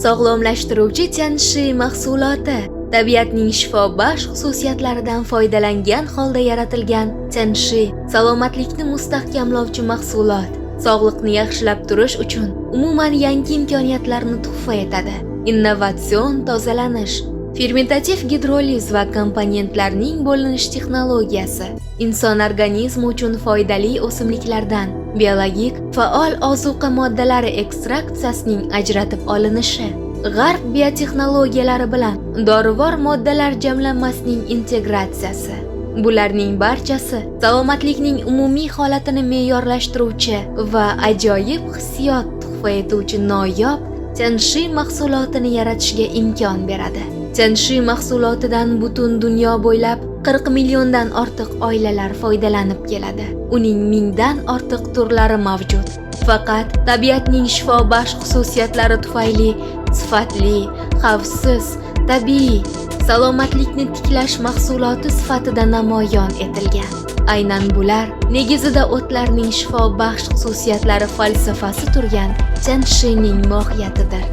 Sog'lomlashtiruvchi Tianshi mahsuloti. Tabiatning shifobaxsh xususiyatlaridan foydalangan holda yaratilgan Tianshi salomatlikni mustahkamlovchi mahsulot. Sog'liqni yaxshilab turish uchun umuman yangi imkoniyatlarni tuhfa etadi. Innovatsion tozalanish, fermentativ gidroliz va komponentlarning bo'linish texnologiyasi. Inson organizmi uchun foydali o'simliklardan biologik faol ozuqa moddalari ekstraksiyasining ajratib olinishi. G'arb biotexnologiyalari bilan dorivor moddalar jamlanmasining integratsiyasi. Bularning barchasi salomatlikning umumiy holatini me'yorlashtiruvchi va ajoyib hissiyot tuhfa etuvchi noyob Tianshi mahsulotini yaratishga imkon beradi. Tianshi mahsulotidan butun dunyo bo'ylab 40 milliondan ortiq oilalar foydalanib keladi. Uning 1000 dan ortiq turlari mavjud. Faqat tabiatning shifobaxsh xususiyatlari tufayli sifatli, xavfsiz, tabiiy salomatlikni tiklash mahsuloti sifatida namoyon etilgan. Aynan bular negizida o'tlarning shifobaxsh xususiyatlari falsafasi turgan Tianshining mohiyatidir.